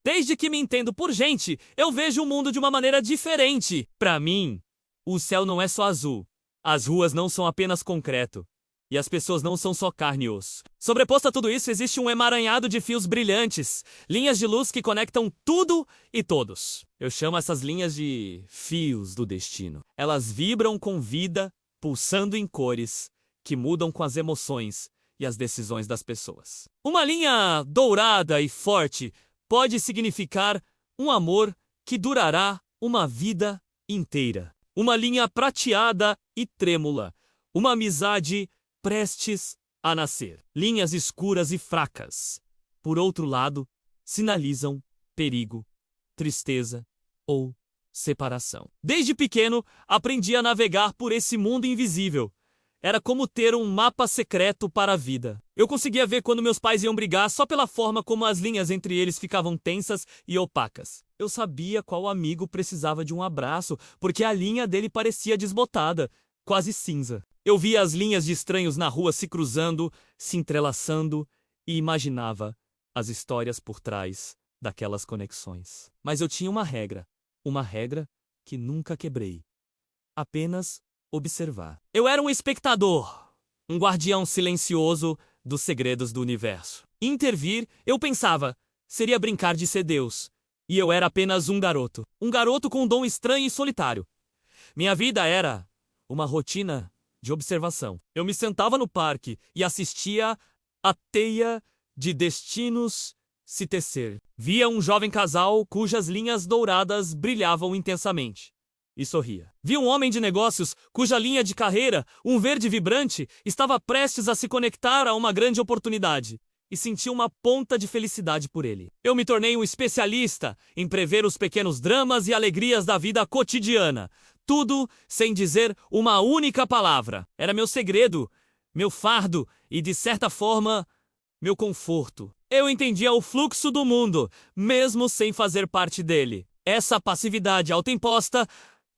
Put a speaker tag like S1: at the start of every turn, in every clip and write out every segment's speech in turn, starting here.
S1: Desde que me entendo por gente, eu vejo o mundo de uma maneira diferente. Pra mim, o céu não é só azul. As ruas não são apenas concreto. E as pessoas não são só carne e osso. Sobreposto a tudo isso, existe um emaranhado de fios brilhantes, linhas de luz que conectam tudo e todos. Eu chamo essas linhas de fios do destino. Elas vibram com vida, pulsando em cores, que mudam com as emoções e as decisões das pessoas. Uma linha dourada e forte pode significar um amor que durará uma vida inteira. Uma linha prateada e trêmula, uma amizade prestes a nascer. Linhas escuras e fracas, por outro lado, sinalizam perigo, tristeza ou separação. Desde pequeno, aprendi a navegar por esse mundo invisível. Era como ter um mapa secreto para a vida. Eu conseguia ver quando meus pais iam brigar só pela forma como as linhas entre eles ficavam tensas e opacas. Eu sabia qual amigo precisava de um abraço, porque a linha dele parecia desbotada, quase cinza. Eu via as linhas de estranhos na rua se cruzando, se entrelaçando e imaginava as histórias por trás daquelas conexões. Mas eu tinha uma regra que nunca quebrei. Apenas observar. Eu era um espectador, um guardião silencioso dos segredos do universo. Intervir, eu pensava, seria brincar de ser Deus. E eu era apenas um garoto com um dom estranho e solitário. Minha vida era uma rotina de observação. Eu me sentava no parque e assistia a teia de destinos se tecer. Via um jovem casal cujas linhas douradas brilhavam intensamente. E sorria. Vi um homem de negócios cuja linha de carreira, um verde vibrante, estava prestes a se conectar a uma grande oportunidade. E senti uma ponta de felicidade por ele. Eu me tornei um especialista em prever os pequenos dramas e alegrias da vida cotidiana. Tudo sem dizer uma única palavra. Era meu segredo, meu fardo e, de certa forma, meu conforto. Eu entendia o fluxo do mundo, mesmo sem fazer parte dele. Essa passividade autoimposta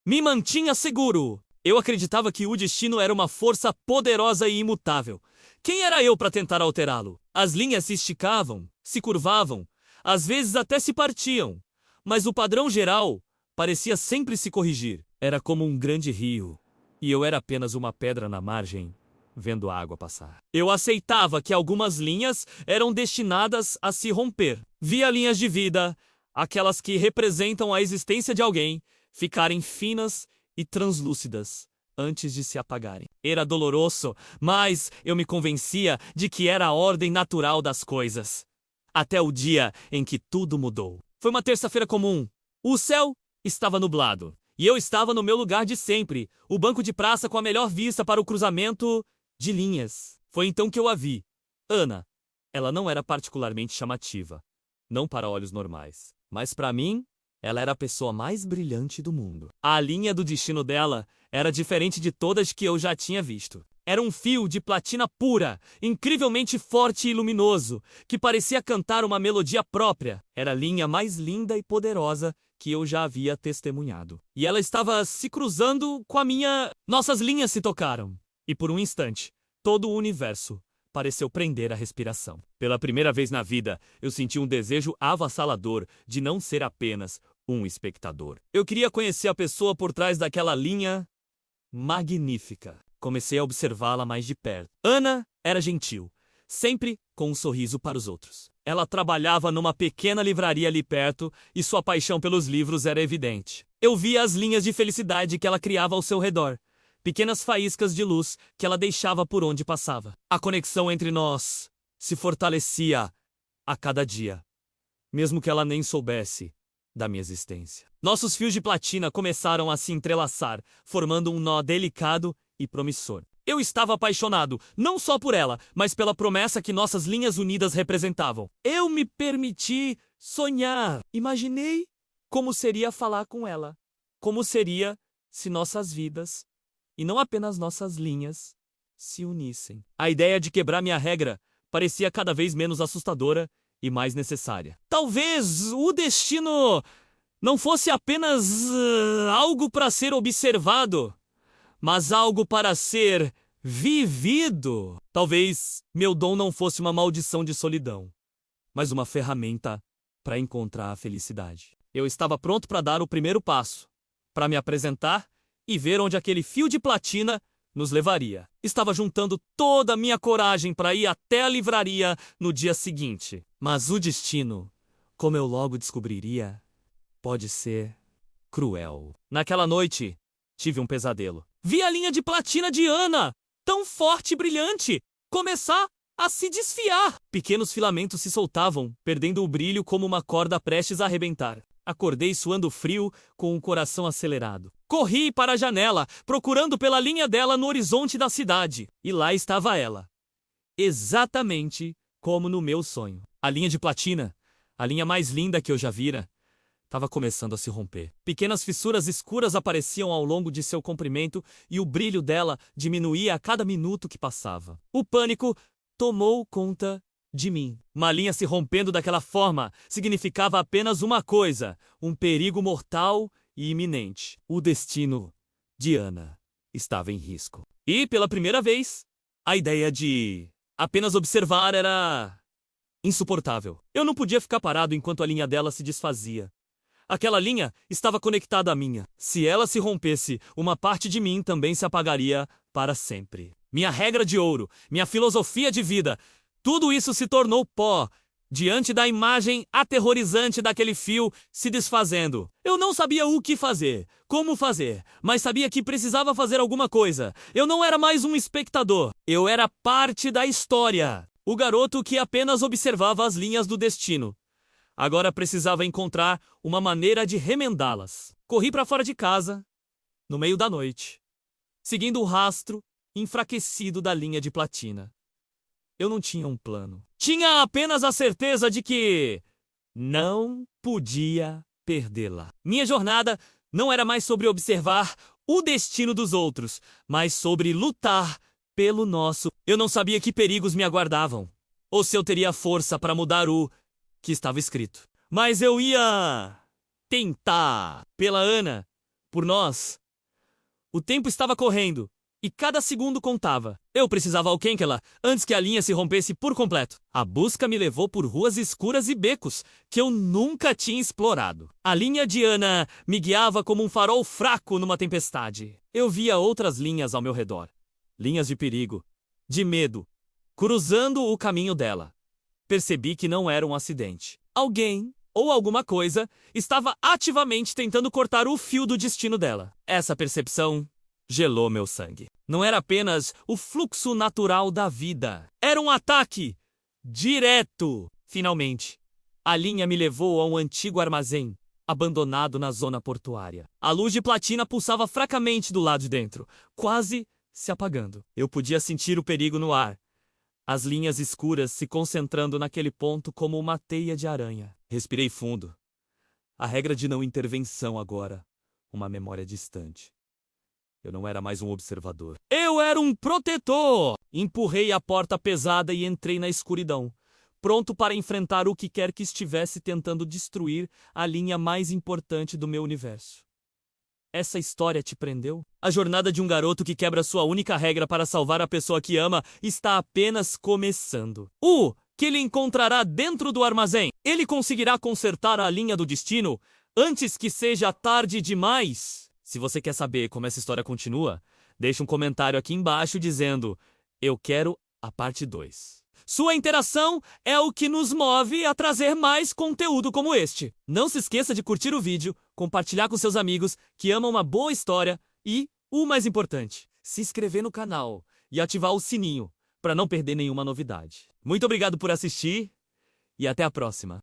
S1: me mantinha seguro. Eu acreditava que o destino era uma força poderosa e imutável. Quem era eu para tentar alterá-lo? As linhas se esticavam, se curvavam, às vezes até se partiam, mas o padrão geral parecia sempre se corrigir. Era como um grande rio, e eu era apenas uma pedra na margem, vendo a água passar. Eu aceitava que algumas linhas eram destinadas a se romper. Via linhas de vida, aquelas que representam a existência de alguém, ficarem finas e translúcidas antes de se apagarem. Era doloroso, mas eu me convencia de que era a ordem natural das coisas. Até o dia em que tudo mudou. Foi uma terça-feira comum. O céu estava nublado. E eu estava no meu lugar de sempre, o banco de praça com a melhor vista para o cruzamento de linhas. Foi então que eu a vi. Ana. Ela não era particularmente chamativa. Não para olhos normais. Mas para mim, ela era a pessoa mais brilhante do mundo. A linha do destino dela era diferente de todas que eu já tinha visto. Era um fio de platina pura, incrivelmente forte e luminoso, que parecia cantar uma melodia própria. Era a linha mais linda e poderosa que eu já havia testemunhado. E ela estava se cruzando com a minha... Nossas linhas se tocaram. E por um instante, todo o universo pareceu prender a respiração. Pela primeira vez na vida, eu senti um desejo avassalador de não ser apenas um espectador. Eu queria conhecer a pessoa por trás daquela linha magnífica. Comecei a observá-la mais de perto. Ana era gentil, sempre com um sorriso para os outros. Ela trabalhava numa pequena livraria ali perto e sua paixão pelos livros era evidente. Eu via as linhas de felicidade que ela criava ao seu redor, pequenas faíscas de luz que ela deixava por onde passava. A conexão entre nós se fortalecia a cada dia, mesmo que ela nem soubesse da minha existência. Nossos fios de platina começaram a se entrelaçar, formando um nó delicado e promissor. Eu estava apaixonado, não só por ela, mas pela promessa que nossas linhas unidas representavam. Eu me permiti sonhar. Imaginei como seria falar com ela. Como seria se nossas vidas, e não apenas nossas linhas, se unissem. A ideia de quebrar minha regra parecia cada vez menos assustadora e mais necessária. Talvez o destino não fosse apenas algo para ser observado, mas algo para ser vivido. Talvez meu dom não fosse uma maldição de solidão, mas uma ferramenta para encontrar a felicidade. Eu estava pronto para dar o primeiro passo, para me apresentar e ver onde aquele fio de platina nos levaria. Estava juntando toda a minha coragem para ir até a livraria no dia seguinte. Mas o destino, como eu logo descobriria, pode ser cruel. Naquela noite, tive um pesadelo. Vi a linha de platina de Ana, tão forte e brilhante, começar a se desfiar. Pequenos filamentos se soltavam, perdendo o brilho como uma corda prestes a arrebentar. Acordei suando frio, com o coração acelerado. Corri para a janela, procurando pela linha dela no horizonte da cidade. E lá estava ela. Exatamente como no meu sonho. A linha de platina, a linha mais linda que eu já vira, estava começando a se romper. Pequenas fissuras escuras apareciam ao longo de seu comprimento e o brilho dela diminuía a cada minuto que passava. O pânico tomou conta de mim. Uma linha se rompendo daquela forma significava apenas uma coisa: um perigo mortal e iminente. O destino de Ana estava em risco. E, pela primeira vez, a ideia de apenas observar era insuportável. Eu não podia ficar parado enquanto a linha dela se desfazia. Aquela linha estava conectada à minha. Se ela se rompesse, uma parte de mim também se apagaria para sempre. Minha regra de ouro, minha filosofia de vida, tudo isso se tornou pó diante da imagem aterrorizante daquele fio se desfazendo. Eu não sabia o que fazer, como fazer, mas sabia que precisava fazer alguma coisa. Eu não era mais um espectador, eu era parte da história. O garoto que apenas observava as linhas do destino. Agora precisava encontrar uma maneira de remendá-las. Corri para fora de casa, no meio da noite, seguindo o rastro enfraquecido da linha de platina. Eu não tinha um plano. Tinha apenas a certeza de que não podia perdê-la. Minha jornada não era mais sobre observar o destino dos outros, mas sobre lutar pelo nosso. Eu não sabia que perigos me aguardavam, ou se eu teria força para mudar o que estava escrito. Mas eu ia tentar. Pela Ana, por nós. O tempo estava correndo e cada segundo contava. Eu precisava ao Kenkela antes que a linha se rompesse por completo. A busca me levou por ruas escuras e becos que eu nunca tinha explorado. A linha de Ana me guiava como um farol fraco numa tempestade. Eu via outras linhas ao meu redor. Linhas de perigo, de medo, cruzando o caminho dela. Percebi que não era um acidente. Alguém, ou alguma coisa, estava ativamente tentando cortar o fio do destino dela. Essa percepção gelou meu sangue. Não era apenas o fluxo natural da vida. Era um ataque direto. Finalmente, a linha me levou a um antigo armazém, abandonado na zona portuária. A luz de platina pulsava fracamente do lado de dentro, quase se apagando. Eu podia sentir o perigo no ar. As linhas escuras se concentrando naquele ponto como uma teia de aranha. Respirei fundo. A regra de não intervenção agora, uma memória distante. Eu não era mais um observador. Eu era um protetor! Empurrei a porta pesada e entrei na escuridão, pronto para enfrentar o que quer que estivesse tentando destruir a linha mais importante do meu universo. Essa história te prendeu? A jornada de um garoto que quebra sua única regra para salvar a pessoa que ama está apenas começando. O que ele encontrará dentro do armazém? Ele conseguirá consertar a linha do destino antes que seja tarde demais? Se você quer saber como essa história continua, deixe um comentário aqui embaixo dizendo: eu quero a parte 2. Sua interação é o que nos move a trazer mais conteúdo como este. Não se esqueça de curtir o vídeo, compartilhar com seus amigos que amam uma boa história e, o mais importante, se inscrever no canal e ativar o sininho para não perder nenhuma novidade. Muito obrigado por assistir e até a próxima.